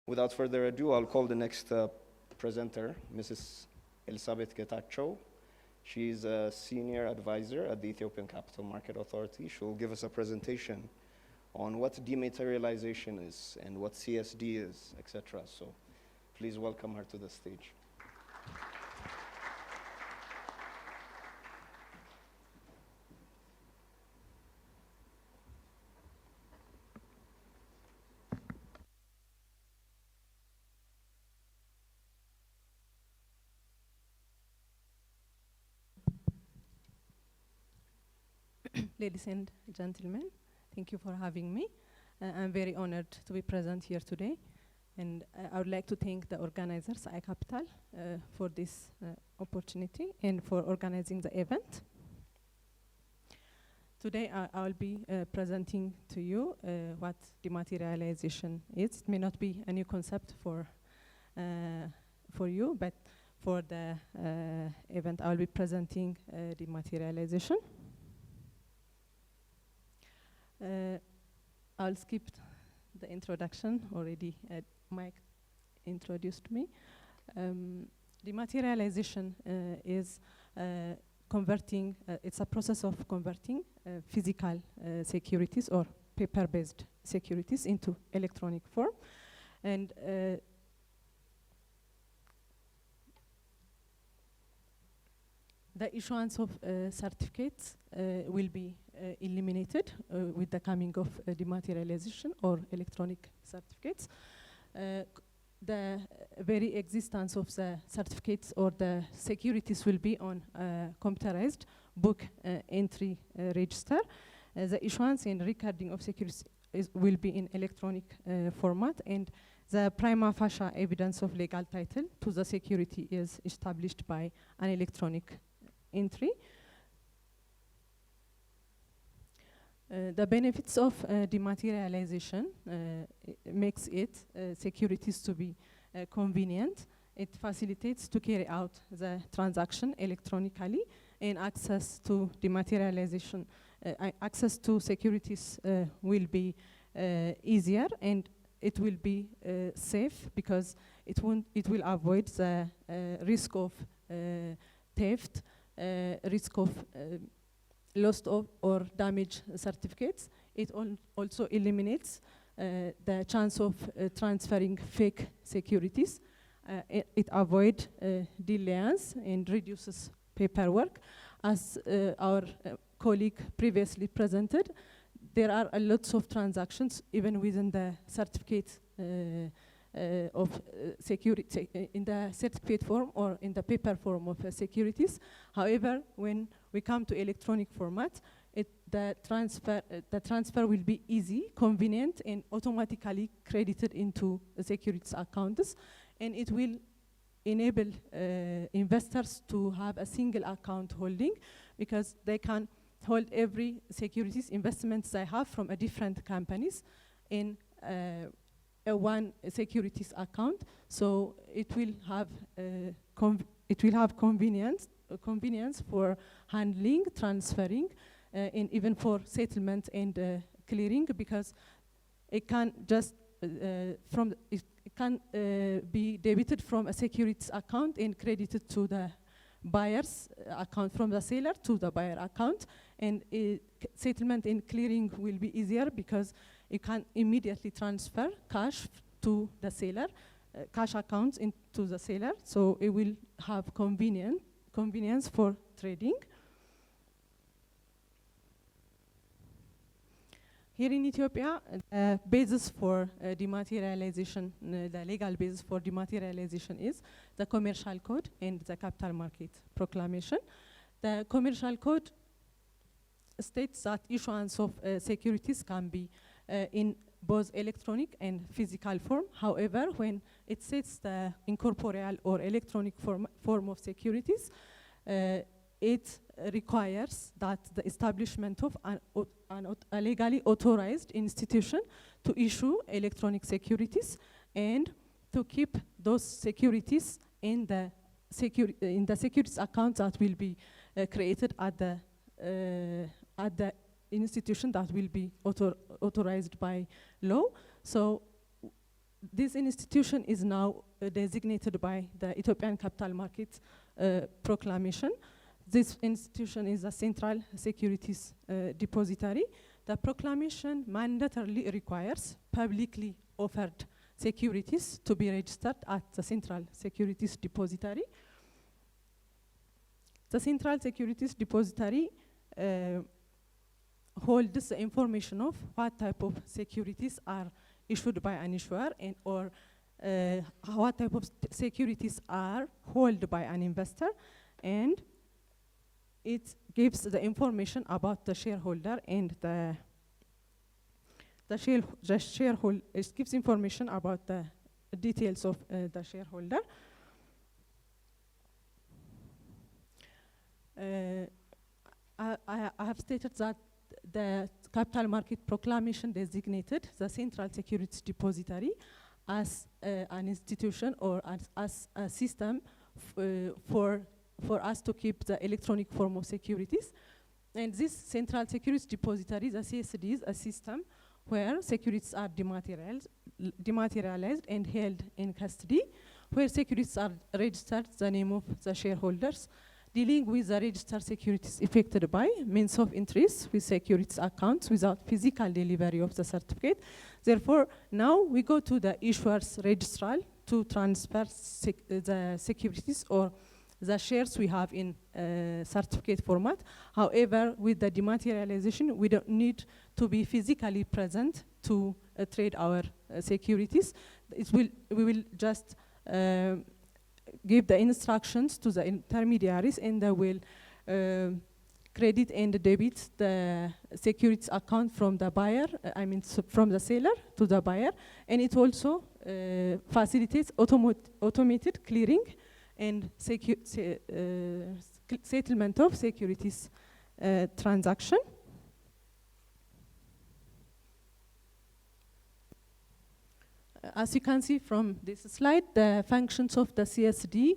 Without further ado, I'll call the next presenter, Mrs. Elsabet Getachew. She's a senior advisor at the Ethiopian Capital Market Authority. She'll give us a presentation on what dematerialization is and what CSD is, etc. So please welcome her to the stage. Ladies and gentlemen, thank you for having me. I'm very honored to be present here today, and I would like to thank the organizers, iCapital, for this opportunity and for organizing the event. Today I will be presenting to you what dematerialization is. It may not be a new concept for you, but for the event I will be presenting dematerialization. I'll skip the introduction. Already Mike introduced me. Dematerialization is converting, it's a process of converting physical securities or paper-based securities into electronic form. And the issuance of certificates will be eliminated with the coming of dematerialization or electronic certificates. The very existence of the certificates or the securities will be on computerized book entry register. The issuance and recording of securities will be in electronic format, and the prima facie evidence of legal title to the security is established by an electronic entry. The benefits of dematerialization makes it securities to be convenient. It facilitates to carry out the transaction electronically, and access to dematerialization, access to securities will be easier, and it will be safe because it will avoid the risk of theft, risk of loss of or damaged certificates. It also eliminates the chance of transferring fake securities. It avoids delays and reduces paperwork. As our colleague previously presented, there are a lots of transactions even within the certificate of security in the certificate form or in the paper form of securities. However, when we come to electronic format, the transfer will be easy, convenient, and automatically credited into the securities accounts, and it will enable investors to have a single account holding, because they can hold every securities investments they have from a different companies in one securities account. So it will have convenience for handling, transferring, and even for settlement and clearing, because it can just it can be debited from a securities account and credited to the buyer's account, from the seller to the buyer account, and settlement and clearing will be easier because you can immediately transfer cash to the seller, cash accounts into the seller, so it will have convenience for trading. Here in Ethiopia, the basis for dematerialization, the legal basis for dematerialization is the Commercial Code and the Capital Market Proclamation. The Commercial Code states that issuance of securities can be in both electronic and physical form. However, when it sets the incorporeal or electronic form of securities, it requires that the establishment of a legally authorized institution to issue electronic securities and to keep those securities in the securities account that will be created at the institution that will be authorized by law. So this institution is now designated by the Ethiopian Capital Market Proclamation. This institution is a central securities depository. The proclamation mandatorily requires publicly offered securities to be registered at the Central Securities Depository. The Central Securities Depository holds the information of what type of securities are issued by an issuer and or what type of securities are held by an investor, and it gives the information about the shareholder and it gives information about the details of the shareholder. I have stated that the Capital Market Proclamation designated the Central Securities Depository as an institution or as a system for us to keep the electronic form of securities. And this Central Securities Depository, the CSD, is a system where securities are dematerialized and held in custody, where securities are registered, the name of the shareholders, dealing with the registered securities affected by means of interest with securities accounts without physical delivery of the certificate. Therefore, now we go to the issuer's registrar to transfer the securities or the shares we have in certificate format. However, with the dematerialization, we don't need to be physically present to trade our securities. We will just give the instructions to the intermediaries, and they will credit and debit the securities account from the buyer, from the seller to the buyer. And it also facilitates automated clearing and settlement of securities transaction. As you can see from this slide, the functions of the CSD,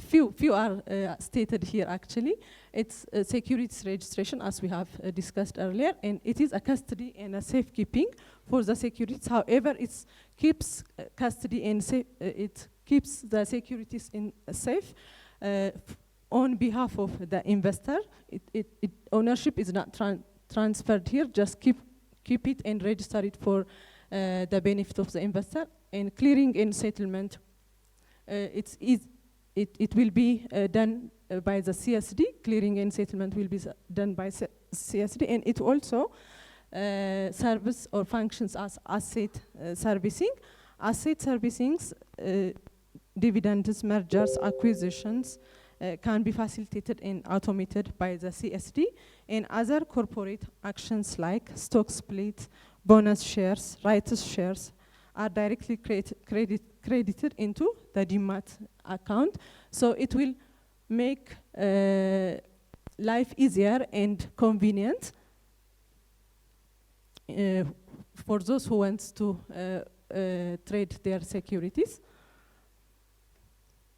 few are stated here actually. It's securities registration, as we have discussed earlier, and it is a custody and a safekeeping for the securities. However, it keeps custody and it keeps the securities in safe on behalf of the investor. Ownership is not transferred here, just keep it and register it for the benefit of the investor. And clearing and settlement, it will be done by the CSD. Clearing and settlement will be done by CSD, and it also serves or functions as asset servicing. Asset servicings, dividends, mergers, acquisitions can be facilitated and automated by the CSD, and other corporate actions like stock split, bonus shares, rights shares are directly credited into the Demat account. So it will make life easier and convenient for those who want to trade their securities.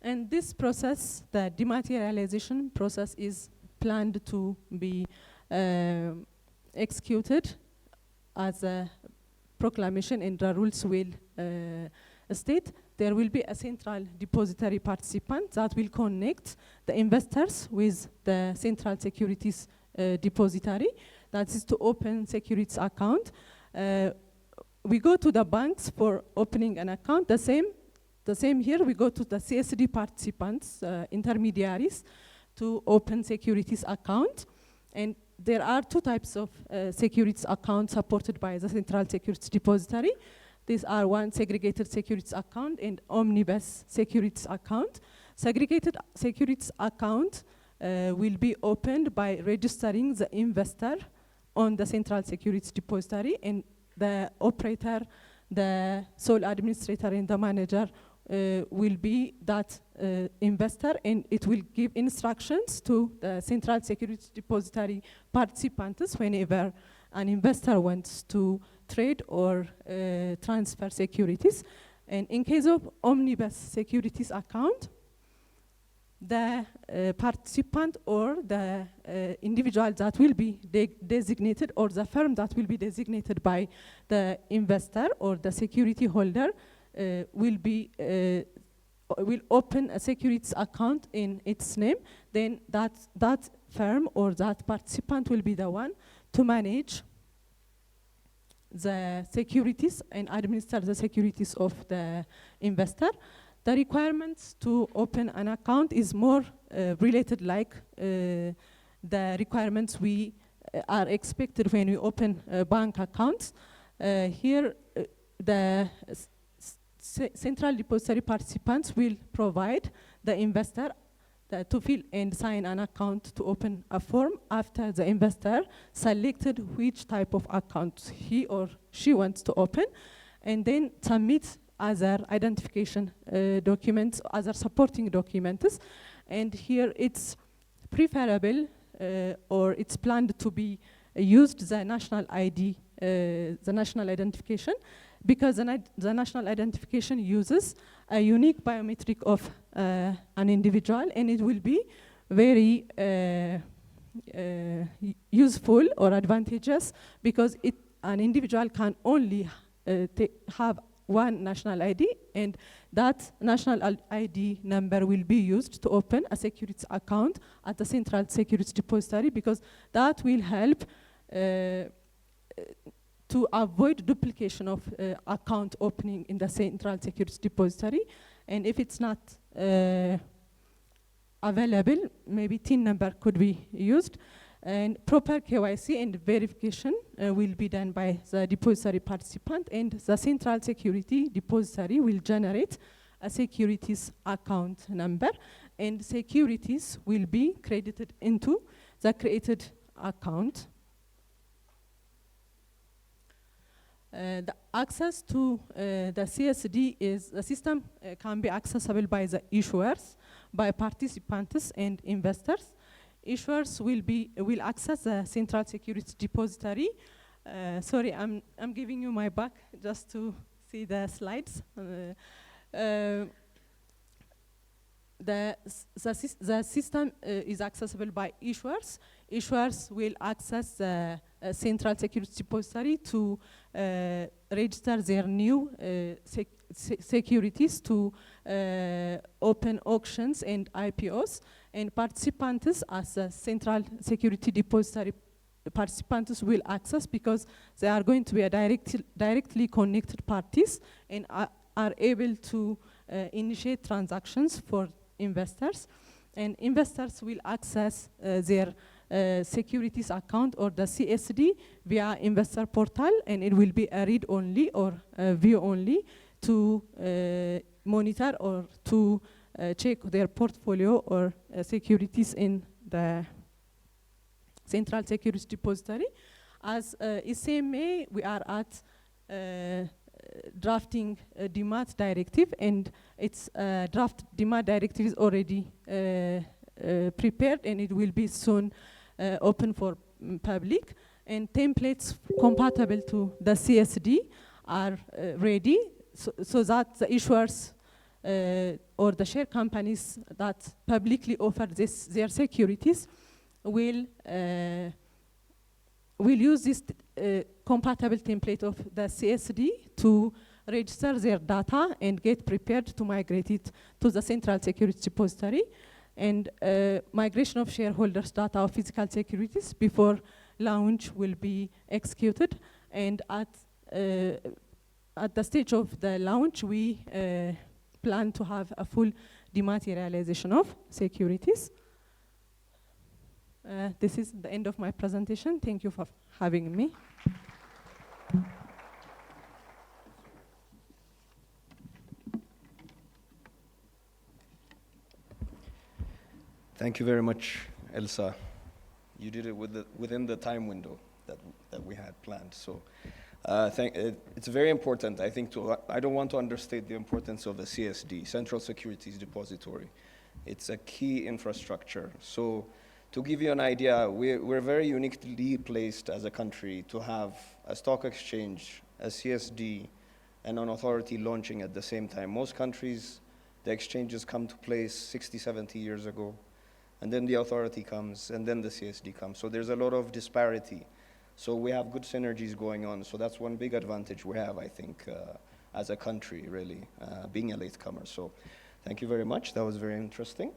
And this process, the dematerialization process, is planned to be executed as a proclamation, and the rules will state. There will be a central depository participant that will connect the investors with the Central Securities Depository. That is to open securities account. We go to the banks for opening an account. The same here, we go to the CSD participants, intermediaries, to open securities account. And there are two types of securities accounts supported by the Central Securities Depository. These are one segregated securities account and omnibus securities account. Segregated securities account will be opened by registering the investor on the Central Securities Depository, and the operator, the sole administrator, and the manager will be that investor, and it will give instructions to the Central Securities Depository participants whenever an investor wants to trade or transfer securities. And in case of omnibus securities account, the participant or the individual that will be designated, or the firm that will be designated by the investor or the security holder will open a securities account in its name. Then that firm or that participant will be the one to manage the securities and administer the securities of the investor. The requirements to open an account is more related like the requirements we are expected when we open bank accounts. Here, the central depository participants will provide the investor to fill and sign an account to open a form after the investor selected which type of account he or she wants to open, and then submit other identification documents, other supporting documents. And here it's preferable or it's planned to be used the national ID, the national identification, because the national identification uses a unique biometric of an individual, and it will be very useful or advantageous because an individual can only have one national ID, and that national ID number will be used to open a securities account at the Central Securities Depository, because that will help to avoid duplication of account opening in the Central Securities Depository. And if it's not available, maybe TIN number could be used. And proper KYC and verification will be done by the depository participant, and the Central Security Depository will generate a securities account number, and securities will be credited into the created account. The access to the CSD is, the system can be accessible by the issuers, by participants and investors. Issuers will access the Central Securities Depository. Sorry, I'm giving you my back just to see the slides. The system is accessible by issuers. Issuers will access the Central Securities Depository to register their new securities, to open auctions and IPOs. And participants, as a Central Security Depository participants, will access, because they are going to be a directly connected parties and are able to initiate transactions for investors. And investors will access their securities account or the CSD via investor portal, and it will be a read-only or view-only to monitor or to check their portfolio or securities in the Central Securities Depository. As SMA, we are at drafting a DEMAT directive, and its draft DEMAT directive is already prepared, and it will be soon open for public. And templates compatible to the CSD are ready, so that the issuers or the share companies that publicly offer their securities will use this compatible template of the CSD to register their data and get prepared to migrate it to the Central Securities Depository. And migration of shareholders' data of physical securities before launch will be executed. And at the stage of the launch, we plan to have a full dematerialization of securities. This is the end of my presentation. Thank you for having me. Thank you very much, Elsa. You did it within the time window that we had planned. So it's very important, I think, I don't want to understate the importance of the CSD, Central Securities Depository. It's a key infrastructure. So to give you an idea, we're very uniquely placed as a country to have a stock exchange, a CSD, and an authority launching at the same time. Most countries The exchanges come to place 60, 70 years ago. And then the authority comes, and then the CSD comes. So there's a lot of disparity. So we have good synergies going on. So that's one big advantage we have, I think, as a country, really, being a latecomer. So thank you very much. That was very interesting.